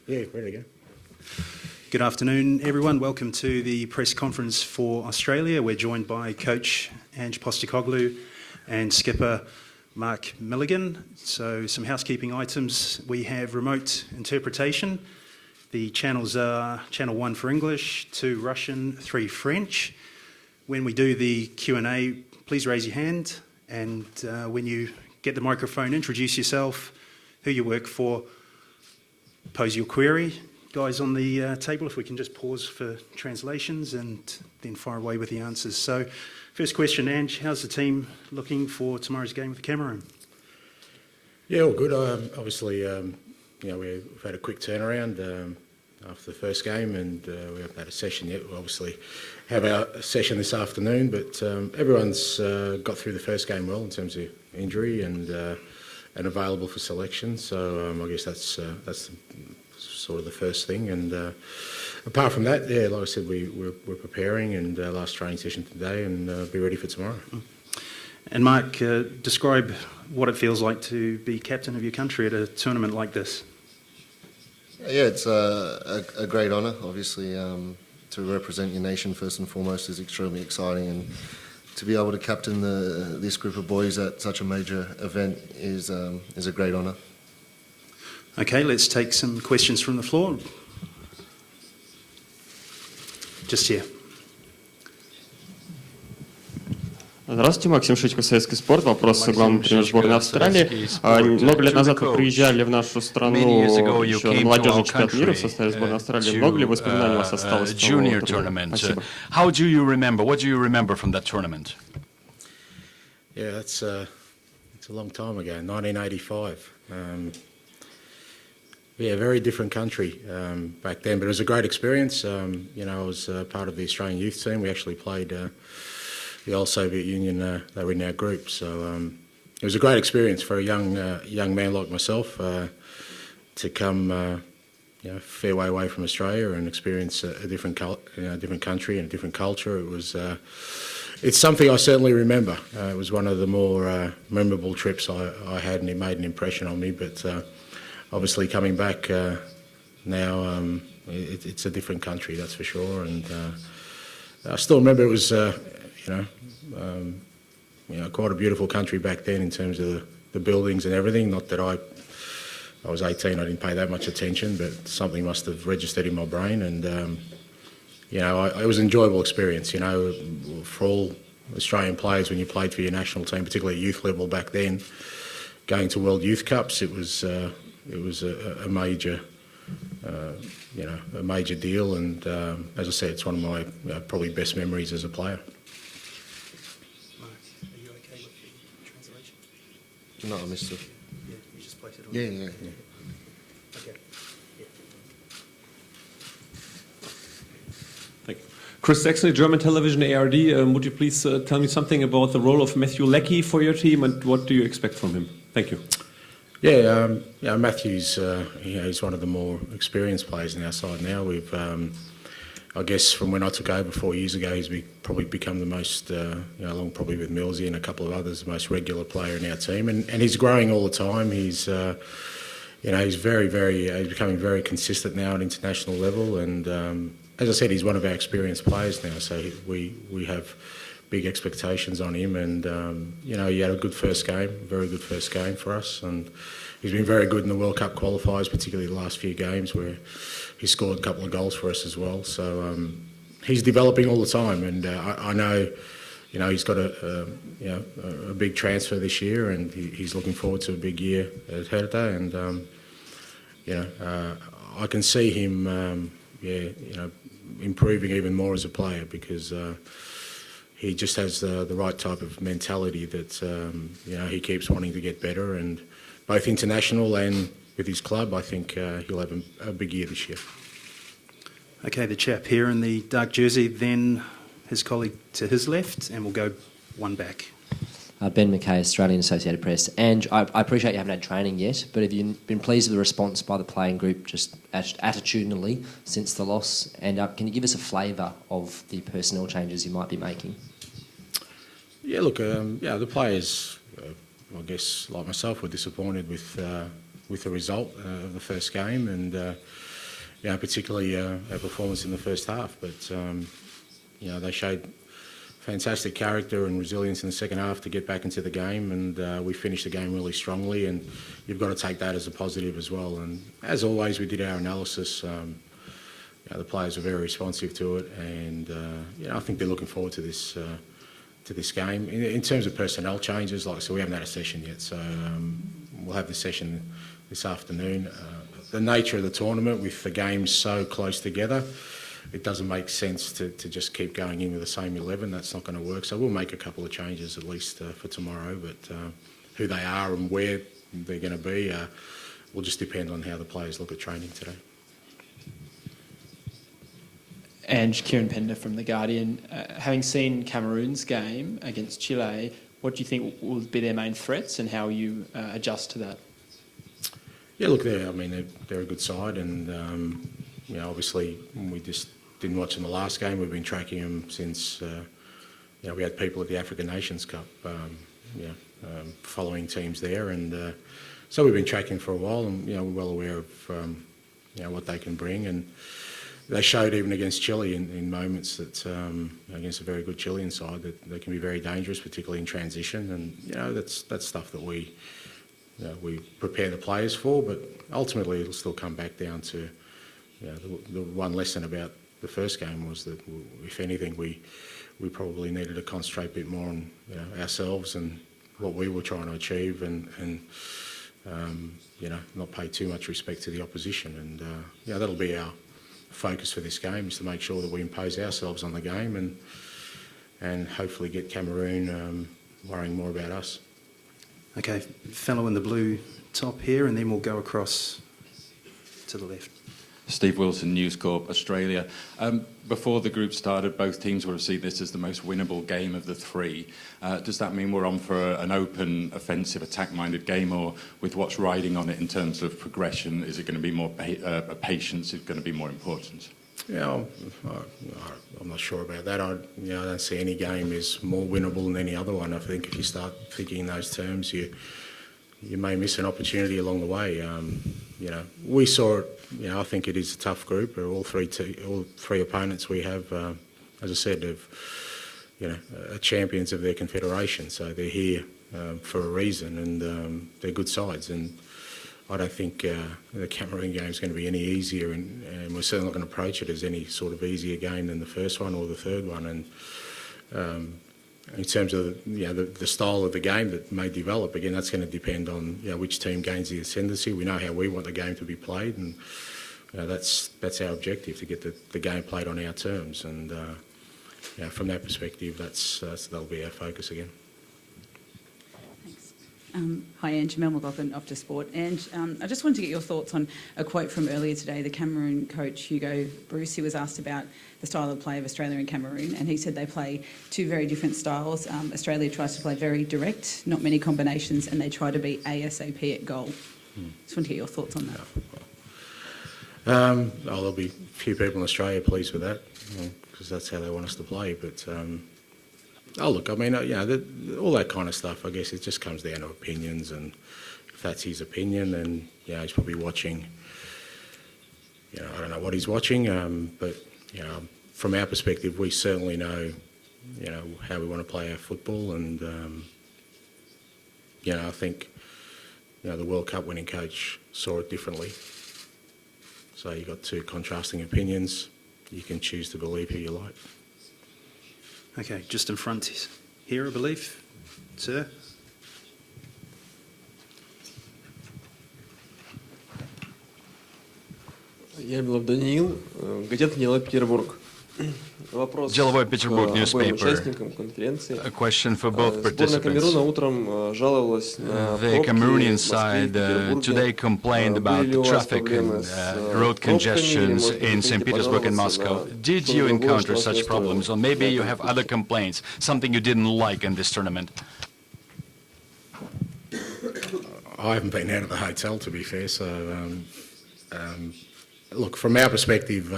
Yeah, ready to go. Good afternoon, everyone. Welcome to the press conference for Australia. We're joined by Coach Ange Postecoglou and skipper Mark Milligan. So some housekeeping items. We have remote interpretation. The channels are channel 1 for English, 2 Russian, 3 French. When we do the Q&A, please raise your hand, and when you get the microphone, introduce yourself, who you work for, pose your query. Guys on the table, if we can just pause for translations and then fire away with the answers. So, first question, Ange, how's the team looking for tomorrow's game with Cameroon? Yeah, all good. Obviously, we've had a quick turnaround after the first game, and we haven't had a session yet. We'll obviously have our session this afternoon, but everyone's got through the first game well in terms of injury and available for selection. So I guess that's sort of the first thing. And apart from that, yeah, like I said, we're preparing, and last training session today, and be ready for tomorrow. And Mark, describe what it feels like to be captain of your country at a tournament like this. Yeah, it's a great honour. Obviously, to represent your nation first and foremost is extremely exciting, and to be able to captain this group of boys at such a major event is a great honour. Okay, let's take some questions from the floor. Just here. Здравствуйте, Максим Шичко, Советский спорт. Вопрос главному тренеру сборной Австралии. Много лет назад вы приезжали в нашу страну еще на молодежный чемпионат мира в составе сборной Австралии. Много ли воспоминаний у вас осталось с того турнира? Спасибо. How do you remember? What do you remember from that tournament? Yeah, it's a long time ago, 1985. Yeah, very different country back then, but it was a great experience. I was part of the Australian youth team. We actually played the old Soviet Union. They were in our group, so it was a great experience for a young man like myself to come a fair way away from Australia and experience a different country and a different culture. It was it's something I certainly remember. It was one of the more memorable trips I had, and it made an impression on me. But obviously, coming back now, it's a different country, that's for sure. And I still remember it was, quite a beautiful country back then in terms of the buildings and everything. Not that I was 18, I didn't pay that much attention, but something must have registered in my brain. And it was an enjoyable experience. For all Australian players, when you played for your national team, particularly at youth level back then, going to World Youth Cups, it was a major, a major deal, and as I said, it's one of my probably best memories as a player. Mark, are you okay with the translation? No, I missed it. Yeah, you just place it on. Yeah. Okay. Yeah. Thank you. Chris Saxony, German television ARD. Would you please tell me something about the role of Matthew Leckie for your team, and what do you expect from him? Thank you. Yeah, Matthew's he's one of the more experienced players in our side now. We've, I guess, from when I took over 4 years ago, he's probably become the most, along probably with Millsy and a couple of others, the most regular player in our team, and he's growing all the time. He's, he's he's becoming very consistent now at international level, and as I said, he's one of our experienced players now. So we have big expectations on him, and he had a good first game, very good first game for us, and he's been very good in the World Cup qualifiers, particularly the last few games where he scored a couple of goals for us as well. So he's developing all the time, and I know he's got a big transfer this year, and he's looking forward to a big year at Hertha, and I can see him improving even more as a player, because he just has the right type of mentality that he keeps wanting to get better, and both international and with his club, I think he'll have a big year this year. Okay, the chap here in the dark jersey, then his colleague to his left, and we'll go one back. Ben McKay, Australian Associated Press. And I appreciate you haven't had training yet, but have you been pleased with the response by the playing group just attitudinally since the loss? And can you give us a flavour of the personnel changes you might be making? Yeah, look, the players, I guess, like myself, were disappointed with the result of the first game, and particularly our performance in the first half. But they showed fantastic character and resilience in the second half to get back into the game, and we finished the game really strongly. And you've got to take that as a positive as well. And as always, we did our analysis. The players were very responsive to it, and I think they're looking forward to this game. In terms of personnel changes, like I said, we haven't had a session yet, so we'll have the session this afternoon. The nature of the tournament, with the games so close together, it doesn't make sense to just keep going in with the same 11. That's not going to work. So we'll make a couple of changes at least for tomorrow, but who they are and where they're going to be will just depend on how the players look at training today. And Kieran Pender from The Guardian. Having seen Cameroon's game against Chile, what do you think will be their main threats, and how will you adjust to that? Yeah, look, they're a good side, and obviously we just didn't watch them the last game. We've been tracking them since we had people at the African Nations Cup, following teams there, and so we've been tracking for a while, and we're well aware of what they can bring, and they showed even against Chile in moments that against a very good Chilean side that they can be very dangerous, particularly in transition, and that's stuff that we prepare the players for. But ultimately, it'll still come back down to the one lesson about the first game was that if anything, we probably needed to concentrate a bit more on ourselves and what we were trying to achieve, and not pay too much respect to the opposition, and that'll be our focus for this game, is to make sure that we impose ourselves on the game and hopefully get Cameroon worrying more about us. Okay, fellow in the blue top here, and then we'll go across to the left. Steve Wilson, News Corp, Australia. Before the group started, both teams would have seen this as the most winnable game of the three. Does that mean we're on for an open, offensive, attack-minded game, or with what's riding on it in terms of progression, is it going to be more patience? Is it going to be more important? Yeah, I'm not sure about that. I don't see any game as more winnable than any other one. I think if you start thinking in those terms, you may miss an opportunity along the way. We saw it. I think it is a tough group. All three opponents we have, as I said, are champions of their confederation. So they're here for a reason, and they're good sides. And I don't think the Cameroon game is going to be any easier, and we're certainly not going to approach it as any sort of easier game than the first one or the third one. And in terms of the style of the game that may develop, again, that's going to depend on which team gains the ascendancy. We know how we want the game to be played, and that's our objective, to get the game played on our terms. And from that perspective, that'll be our focus again. Hi, Ange. Mel McLaughlin, Opta Sport. And I just wanted to get your thoughts on a quote from earlier today. The Cameroon coach, Hugo Bruce, he was asked about the style of play of Australia and Cameroon, and he said they play two very different styles. Australia tries to play very direct, not many combinations, and they try to be ASAP at goal. Just want to get your thoughts on that. There'll be a few people in Australia pleased with that, because that's how they want us to play. But look, I mean, all that kind of stuff, I guess it just comes down to opinions, and if that's his opinion, then he's probably watching. I don't know what he's watching, but from our perspective, we certainly know, how we want to play our football, and I think, the World Cup winning coach saw it differently. So you've got two contrasting opinions. You can choose to believe who you like. Okay, just in front here, I believe. Sir? Я Даниил, газета «Деловой Петербург». Вопрос Деловой Петербург к обоим newspaper. участникам конференции. A question for both Сборная Камеруна participants. утром жаловалась на The пробки Cameroonian в Москве и side Петербурге. today complained about Были ли у вас traffic проблемы and с road пробками, или, congestions может быть, in St. хотите Petersburg and пожаловаться Moscow. на Did что-то you другое, encounter что вас не such устроило problems, or maybe на you этом have турнире? other complaints, something you didn't like in this tournament? I haven't been out of the hotel, to be fair, so look, from our perspective,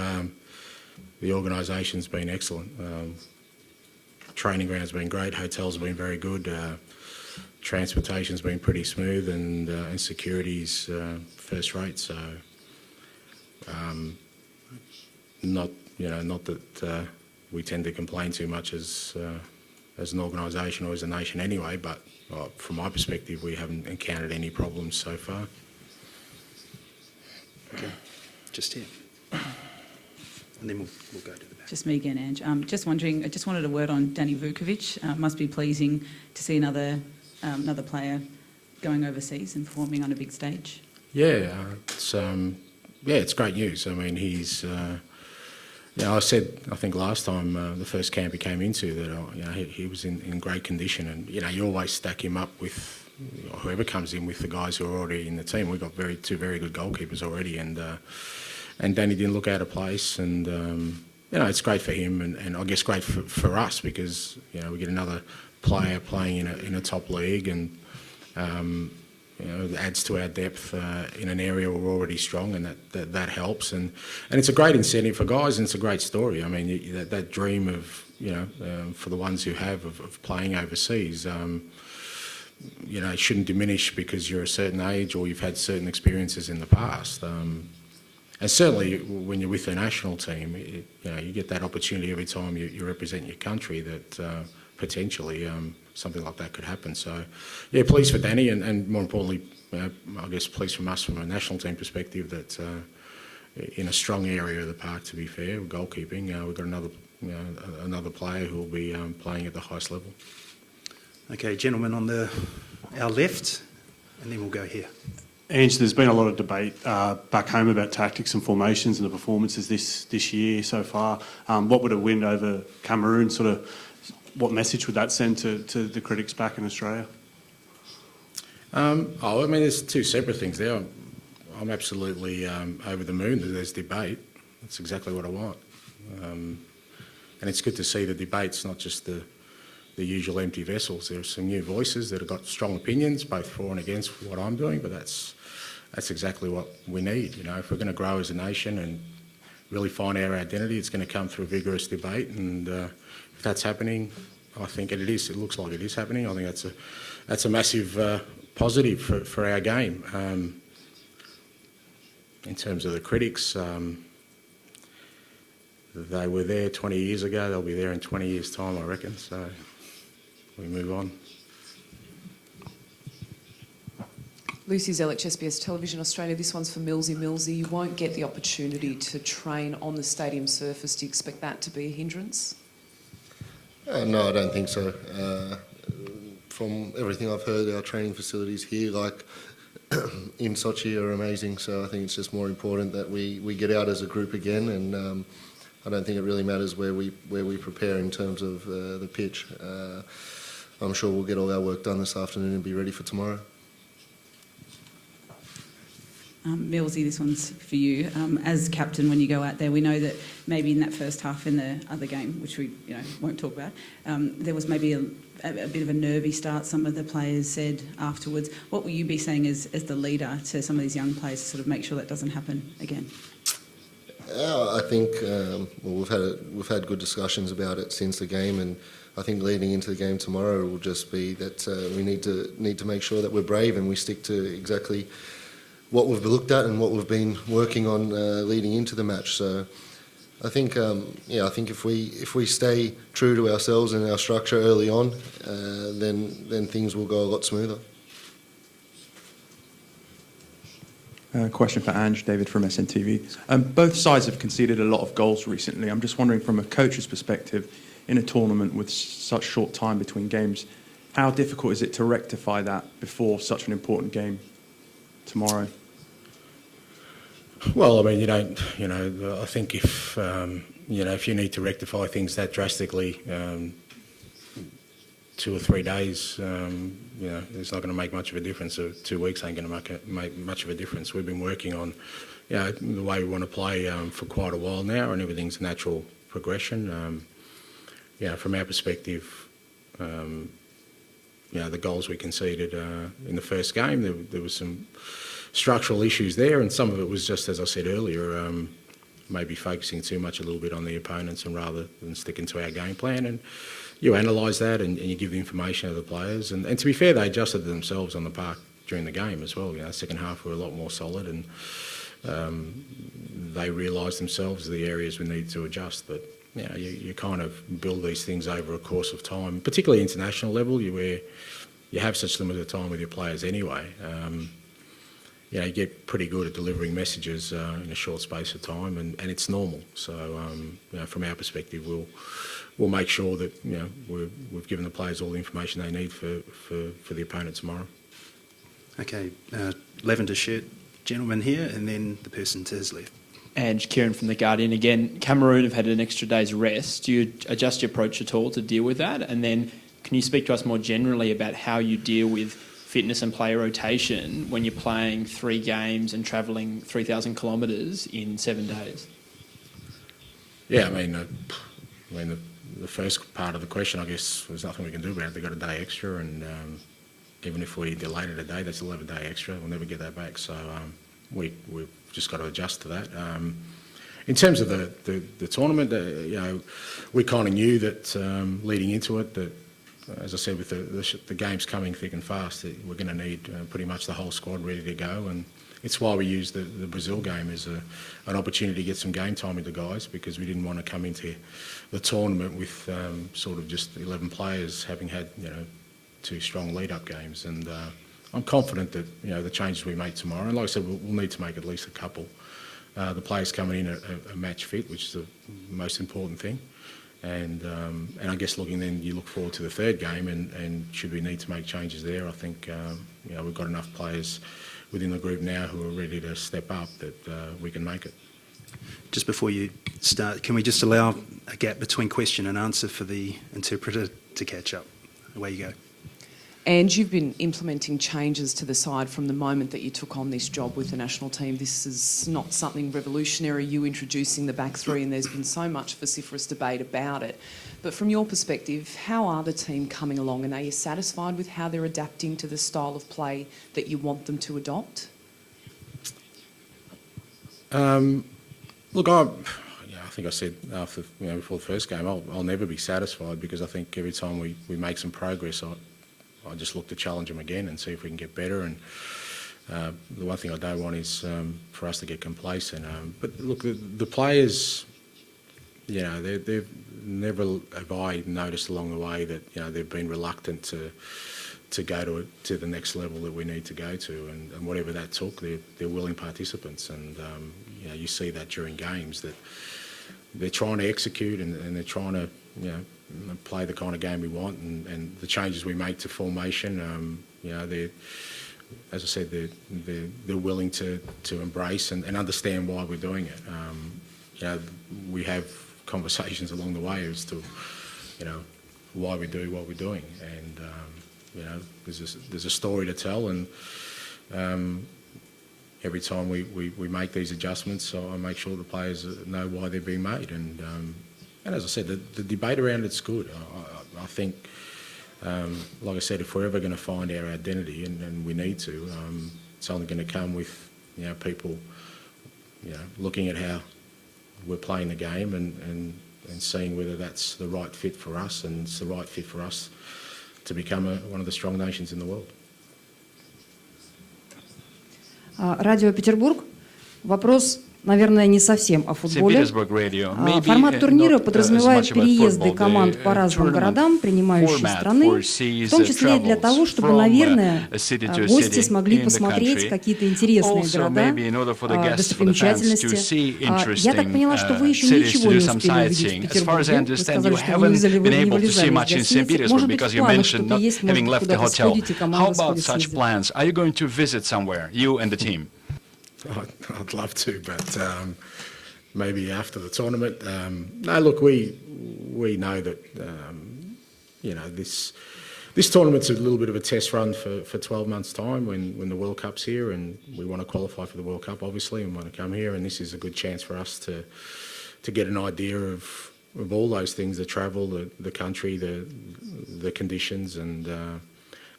the organisation's been excellent. Training ground's been great, hotels have been very good, transportation's been pretty smooth, and security's first rate. So, not that we tend to complain too much as an organisation or as a nation anyway, but from my perspective, we haven't encountered any problems so far. Okay, just here. And then we'll go to the back. Just me again, Ange. Just wondering, I just wanted a word on Danny Vukovic. Must be pleasing to see another player going overseas and performing on a big stage. Yeah, it's great news. I mean, he's. I said, I think last time the first camp he came into that he was in great condition, and you always stack him up with whoever comes in with the guys who are already in the team. We've got two very good goalkeepers already, and Danny didn't look out of place, and it's great for him, and I guess great for us because we get another player playing in a top league, and it adds to our depth in an area where we're already strong, and that helps. And it's a great incentive for guys, and it's a great story. I mean, that dream of, for the ones who have of playing overseas, it shouldn't diminish because you're a certain age or you've had certain experiences in the past. And certainly when you're with the national team, you get that opportunity every time you represent your country that potentially something like that could happen. So, yeah, pleased for Danny, and more importantly, I guess pleased from us from a national team perspective that in a strong area of the park, to be fair, with goalkeeping, we've got another player who will be playing at the highest level. Okay, gentlemen on our left, and then we'll go here. Ange, there's been a lot of debate back home about tactics and formations and the performances this year so far. What would a win over Cameroon what message would that send to the critics back in Australia? There's two separate things there. I'm absolutely over the moon that there's debate. That's exactly what I want. And it's good to see the debates, not just the usual empty vessels. There are some new voices that have got strong opinions, both for and against what I'm doing, but that's exactly what we need. If we're going to grow as a nation and really find our identity, it's going to come through vigorous debate, and if that's happening, I think it is. It looks like it is happening. I think that's a massive positive for our game. In terms of the critics, they were there 20 years ago. They'll be there in 20 years' time, I reckon. So we move on. Lucy Zelich, SBS Television Australia. This one's for Millsy. Millsy, you won't get the opportunity to train on the stadium surface. Do you expect that to be a hindrance? No, I don't think so. From everything I've heard, our training facilities here, like in Sochi, are amazing. So I think it's just more important that we get out as a group again, and I don't think it really matters where we prepare in terms of the pitch. I'm sure we'll get all our work done this afternoon and be ready for tomorrow. Millsy, this one's for you. As captain, when you go out there, we know that maybe in that first half in the other game, which we won't talk about, there was maybe a bit of a nervy start, some of the players said afterwards. What will you be saying as the leader to some of these young players to sort of make sure that doesn't happen again? I think we've had good discussions about it since the game, and I think leading into the game tomorrow will just be that we need to make sure that we're brave and we stick to exactly what we've looked at and what we've been working on leading into the match. So I think if we stay true to ourselves and our structure early on, then things will go a lot smoother. Question for Ange, David from SNTV. Both sides have conceded a lot of goals recently. I'm just wondering, from a coach's perspective, in a tournament with such short time between games, how difficult is it to rectify that before such an important game tomorrow? Well, I mean, I think if you need to rectify things that drastically, 2 or 3 days, it's not going to make much of a difference. 2 weeks ain't going to make much of a difference. We've been working on, the way we want to play for quite a while now, and everything's natural progression. From our perspective, the goals we conceded in the first game, there was some structural issues there, and some of it was just, as I said earlier, maybe focusing too much a little bit on the opponents and rather than sticking to our game plan. And you analyse that and you give the information to the players. And to be fair, they adjusted themselves on the park during the game as well. Second half were a lot more solid, and they realise themselves the areas we need to adjust. But you kind of build these things over a course of time, particularly international level, where you have such limited time with your players anyway. You get pretty good at delivering messages in a short space of time, and it's normal. So, from our perspective, we'll make sure that we've given the players all the information they need for the opponent tomorrow. Okay, lavender shirt gentleman here, and then the person to his left. And Kieran from The Guardian again. Cameroon have had an extra day's rest. Do you adjust your approach at all to deal with that? And then can you speak to us more generally about how you deal with fitness and player rotation when you're playing 3 games and travelling 3,000 kilometres in 7 days? Yeah, I mean, the first part of the question, I guess, there's nothing we can do about it. They've got a day extra, and even if we delayed it a day, that's 11 day extra. We'll never get that back. So we've just got to adjust to that. In terms of the tournament, we kind of knew that leading into it that, as I said, with the games coming thick and fast, that we're going to need pretty much the whole squad ready to go. And it's why we used the Brazil game as an opportunity to get some game time into guys, because we didn't want to come into the tournament with sort of just 11 players having had 2 strong lead-up games. And I'm confident that the changes we make tomorrow, and like I said, we'll need to make at least a couple. The players coming in are match fit, which is the most important thing. And I guess you look forward to the third game, and should we need to make changes there, I think we've got enough players within the group now who are ready to step up that we can make it. Just before you start, can we just allow a gap between question and answer for the interpreter to catch up? Away you go. And you've been implementing changes to the side from the moment that you took on this job with the national team. This is not something revolutionary, you introducing the back 3, and there's been so much vociferous debate about it. But from your perspective, how are the team coming along, and are you satisfied with how they're adapting to the style of play that you want them to adopt? Look, I think I said after before the first game, I'll never be satisfied, because I think every time we make some progress, I just look to challenge them again and see if we can get better. And the one thing I don't want is for us to get complacent. But look, the players, they've never have I noticed along the way that they've been reluctant to go to the next level that we need to go to, and whatever that took, they're willing participants. And you see that during games that they're trying to execute, and they're trying to play the kind of game we want, and the changes we make to formation, they're, as I said, they're willing to embrace and understand why we're doing it. We have conversations along the way as to why we do what we're doing, and there's a story to tell, and every time we make these adjustments, I make sure the players know why they're being made. And as I said, the debate around it's good. I think, like I said, if we're ever going to find our identity, and we need to, it's only going to come with people looking at how we're playing the game and seeing whether that's the right fit for us, and it's the right fit for us to become one of the strong nations in the world. Радио Петербург. Вопрос, наверное, не совсем о футболе. Формат турнира подразумевает переезды команд по разным городам принимающей страны, в том числе и для того, чтобы, наверное, гости смогли посмотреть какие-то интересные города, достопримечательности. Я так поняла, что вы еще ничего не успели увидеть в Петербурге. Вы сказали, что вы не вылезали из гостиницы. Может быть, в планах что-то есть, может, куда-то сходите, команда сходит съездить. I'd love to, but maybe after the tournament. No, look, we know that this tournament's a little bit of a test run for 12 months' time when the World Cup's here, and we want to qualify for the World Cup, obviously, and want to come here. And this is a good chance for us to get an idea of all those things: the travel, the country, the conditions, and.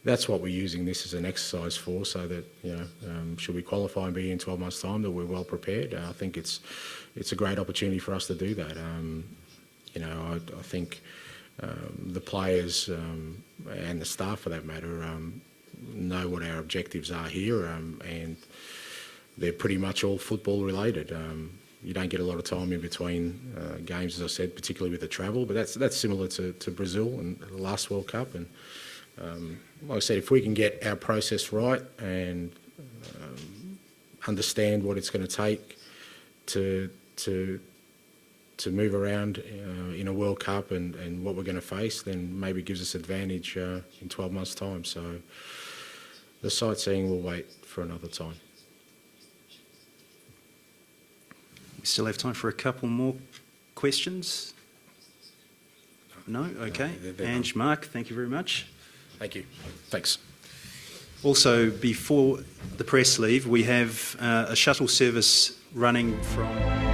That's what we're using this as an exercise for, so that should we qualify and be here in 12 months' time, that we're well prepared. I think it's a great opportunity for us to do that. I think the players and the staff, for that matter, know what our objectives are here, and they're pretty much all football related. You don't get a lot of time in between games, as I said, particularly with the travel. But that's similar to Brazil and the last World Cup. And like I said, if we can get our process right and understand what it's going to take to move around in a World Cup and what we're going to face, then maybe it gives us advantage in 12 months' time. So the sightseeing will wait for another time. We still have time for a couple more questions. No? Okay. Ange, Mark, thank you very much. Thank you. Thanks. Also, before the press leave, we have a shuttle service running from...